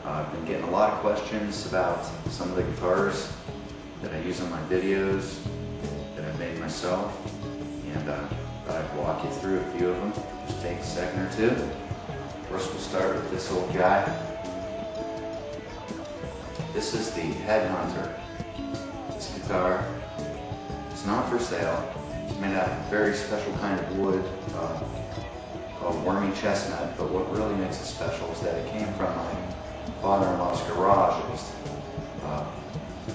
I've been getting a lot of questions about some of the guitars that I use in my videos that I've made myself, and thought I'd walk you through a few of them. Just take a second or two. First we'll start with this old guy. This is the Headhunter. This guitar is not for sale. It's made out of a very special kind of wood called wormy chestnut, but what really makes it special is that it came from my father-in-law's garage. It was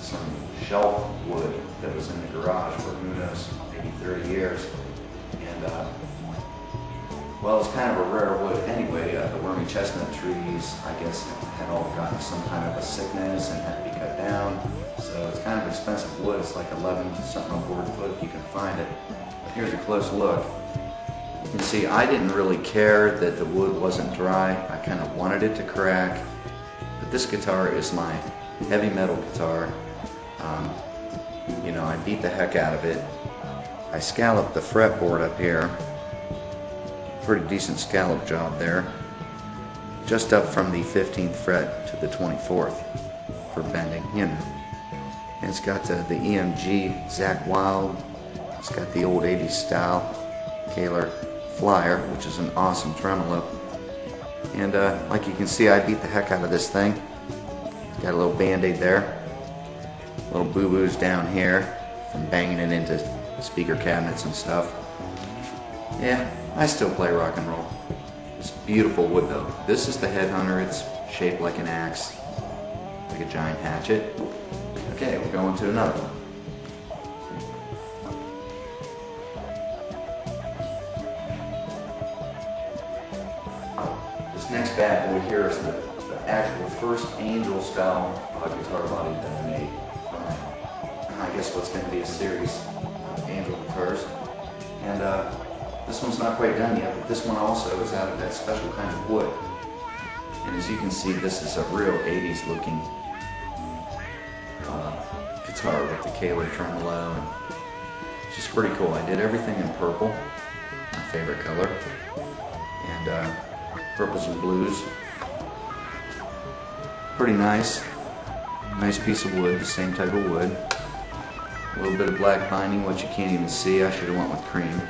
some shelf wood that was in the garage for who knows, maybe 30 years. And well, it's kind of a rare wood anyway. The wormy chestnut trees, I guess, had all gotten some kind of a sickness and had to be cut down. So it's kind of expensive wood. It's like 11 something a board foot if you can find it. But here's a close look. You can see I didn't really care that the wood wasn't dry. I kind of wanted it to crack. But this guitar is my heavy metal guitar. You know, I beat the heck out of it. I scalloped the fretboard up here. Pretty decent scallop job there. Just up from the 15th fret to the 24th for bending, you know. And it's got the EMG Zakk Wylde. It's got the old 80s style Kahler Flyer, which is an awesome tremolo. And like you can see, I beat the heck out of this thing. It's got a little band-aid there. Little boo-boos down here from banging it into speaker cabinets and stuff. Yeah, I still play rock and roll. It's beautiful wood though. This is the Headhunter. It's shaped like an axe, like a giant hatchet. Okay, we're going to another one. This next bad boy here is the actual first Angel style guitar body that I made. I guess what's going to be a series of Angel guitars. And this one's not quite done yet, but this one also is out of that special kind of wood. And as you can see, this is a real 80s looking guitar with the Kahler tremolo. And it's just pretty cool. I did everything in purple, my favorite color. And purples and blues. Pretty nice. Nice piece of wood, the same type of wood. A little bit of black binding, which you can't even see. I should have went with cream.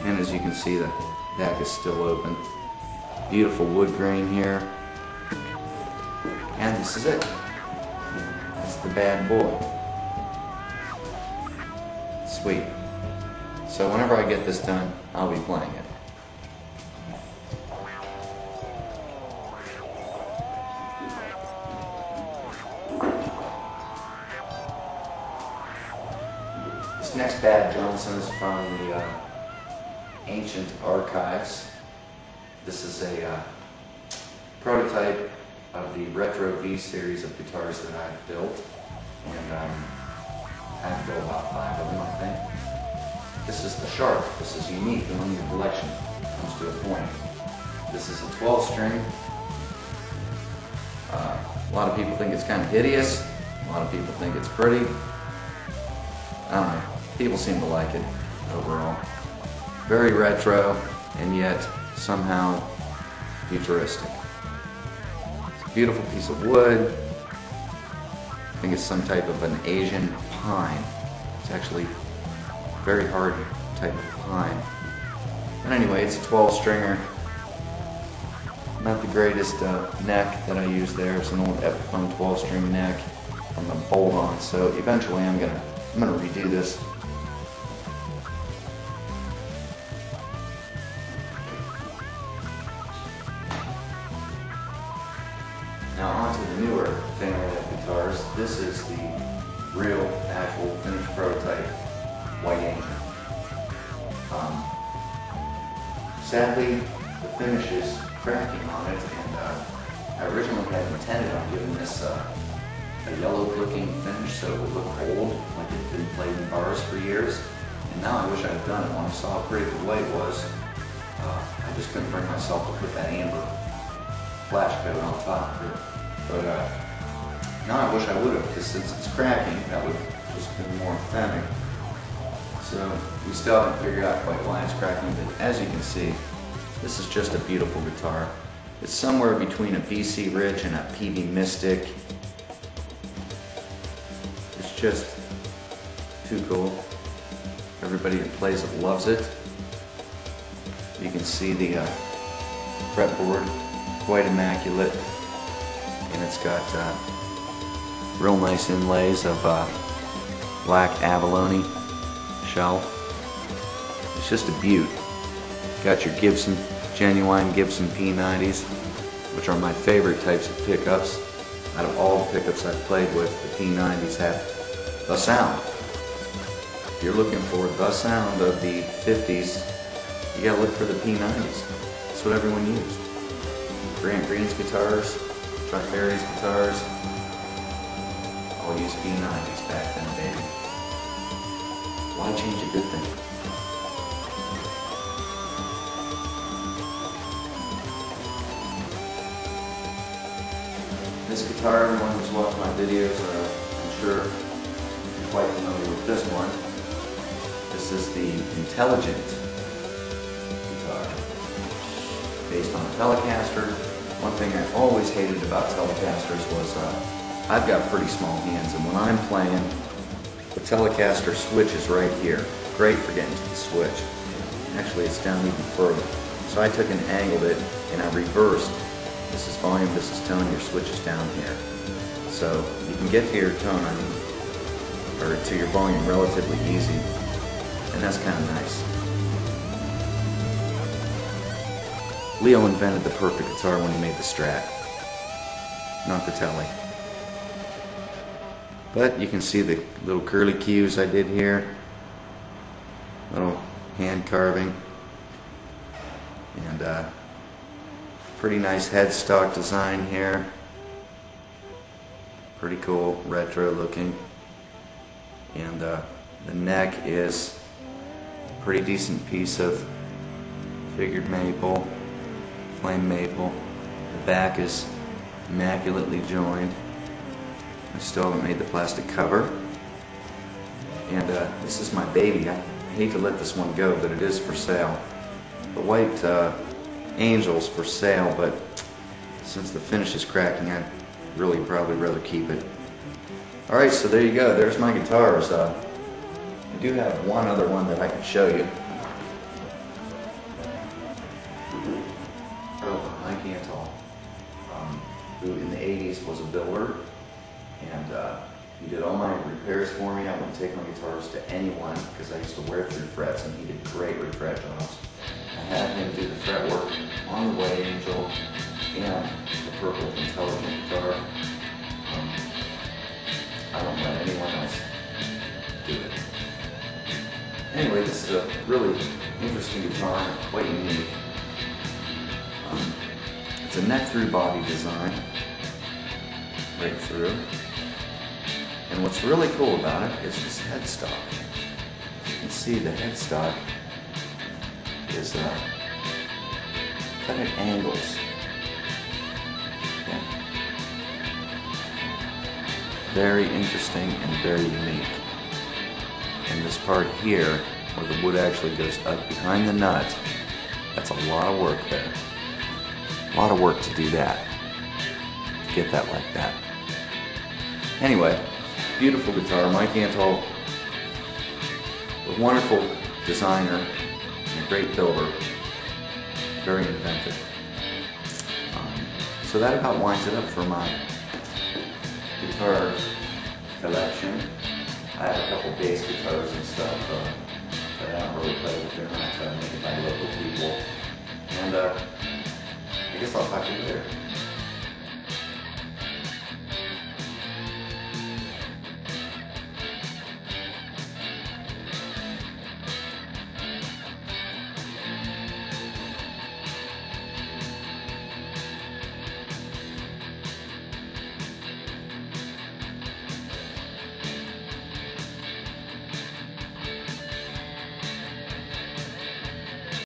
And as you can see, the back is still open. Beautiful wood grain here. And this is it. That's the bad boy. Sweet. So whenever I get this done, I'll be playing it. This next Bad Johnson is from the Ancient Archives. This is a prototype of the Retro V series of guitars that I've built, and I've built about 5 of them, I think. This is the Sharp. This is unique among your collection. Comes to a point. This is a 12-string. A lot of people think it's kind of hideous. A lot of people think it's pretty. I don't know. People seem to like it overall. Very retro, and yet somehow futuristic. It's a beautiful piece of wood. I think it's some type of an Asian pine. It's actually a very hard type of pine. But anyway, it's a 12-stringer. Not the greatest neck that I use there. It's an old Epiphone 12-string neck from the bolt-on. So eventually I'm gonna redo this. Now on to the newer family of guitars. This is the real, actual, finished prototype White Angel. Sadly, the finish is cracking on it, and I originally had intended on giving this a yellow-looking finish so it would look old, like it had been played in bars for years. And now I wish I had done it. When I saw how pretty the white was, I just couldn't bring myself to put that amber flash coat on top of it. But now I wish I would have, because since it's cracking, that would have just been more authentic. So we still haven't figured out quite why it's cracking, but as you can see, this is just a beautiful guitar. It's somewhere between a BC Rich and a PV Mystic. It's just too cool. Everybody that plays it loves it. You can see the fretboard, quite immaculate, and it's got real nice inlays of black abalone shell. It's just a beaut. Got your Gibson, genuine Gibson P90s, which are my favorite types of pickups. Out of all the pickups I've played with, the P90s have the sound. If you're looking for the sound of the 50s, you gotta look for the P90s. That's what everyone used. Grant Green's guitars, Chuck Berry's guitars, all used P90s back then, baby. Why change a good thing? This guitar, everyone who's watched my videos, I'm sure you're quite familiar with this one. This is the Intelligent guitar, based on a Telecaster. One thing I always hated about Telecasters was I've got pretty small hands, and when I'm playing, the Telecaster switch is right here. Great for getting to the switch. Actually, it's down even further. So I took and angled it, and I reversed. This is volume, this is tone, your switch is down here. So you can get to your tone, or to your volume relatively easy, and that's kind of nice. Leo invented the perfect guitar when he made the Strat, not the Tele. But you can see the little curly cues I did here, little hand carving, and pretty nice headstock design here. Pretty cool, retro looking. And the neck is a pretty decent piece of figured maple, flame maple. The back is immaculately joined. I still haven't made the plastic cover. And this is my baby. I hate to let this one go, but it is for sale. The white Angel's for sale, but since the finish is cracking, I'd really probably rather keep it. Alright, so there you go. There's my guitars. I do have one other one that I can show you. Mike Antal, who in the 80s was a builder, and he did all my repairs for me. I wouldn't take my guitars to anyone because I used to wear 3 frets, and he did great refret jobs. I had him do the fretwork on the White Angel and the purple Intelligent guitar. I don't let anyone else do it. Anyway, this is a really interesting guitar, quite unique. It's a neck-through body design, right through. And what's really cool about it is this headstock. You can see the headstock is cut at angles. Okay. Very interesting and very unique. And this part here, where the wood actually goes up behind the nut, that's a lot of work there. A lot of work to do that. To get that like that. Anyway, beautiful guitar. Mike Antal, a wonderful designer and a great builder. Very inventive. So that about winds it up for my guitar collection. I have a couple bass guitars and stuff that I don't really play with. They're not made by local people. And I guess I'll talk to you later.